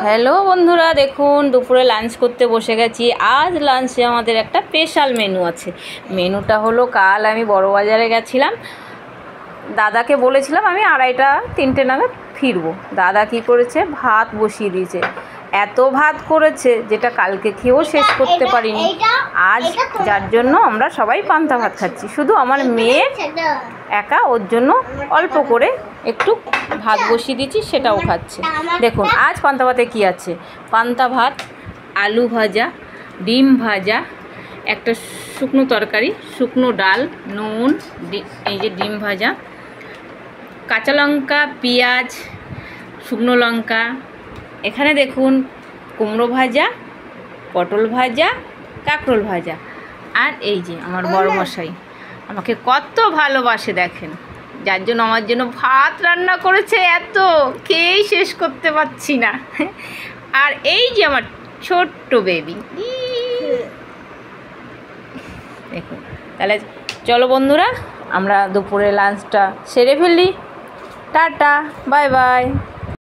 Hello বন্ধুরা, দেখুন দুপুরে লাঞ্চ করতে বসে গেছি। আজ লাঞ্চে আমাদের একটা স্পেশাল মেনু আছে। মেনুটা হলো, কাল আমি বড় বাজারে গেছিলাম, দাদাকে বলেছিলাম আমি 2:30-3টে নাগাদ ফিরবো। দাদা কি করেছে, ভাত বসিয়ে দিয়েছে। এত ভাত করেছে যেটা কালকে খেয়েও শেষ করতে পারিনি। আজ যার জন্য আমরা সবাই পান্তা ভাত খাচ্ছি, শুধু আমার মেয়ে একা, ওর জন্য অল্প করে একটু ভাত বসিয়ে দিচ্ছি, সেটাও খাচ্ছে। দেখুন আজ পান্তা ভাতে কী আছে। পান্তা ভাত, আলু ভাজা, ডিম ভাজা, একটা শুকনো তরকারি, শুকনো ডাল, নুন, এই যে ডিম ভাজা, কাঁচা লঙ্কা, পেঁয়াজ, শুকনো লঙ্কা, এখানে দেখুন কুমড়ো ভাজা, পটল ভাজা, কাঁকরোল ভাজা। আর এই যে আমার বড় মশাই আমাকে কত ভালোবাসে দেখেন, যার জন্য আমার জন্য ভাত রান্না করেছে, এত খেয়েই শেষ করতে পারছি না। আর এই যে আমার ছোট্ট বেবি, দেখুন। তাহলে চলো বন্ধুরা, আমরা দুপুরে লাঞ্চটা সেরে ফেলি। Tata, bye bye.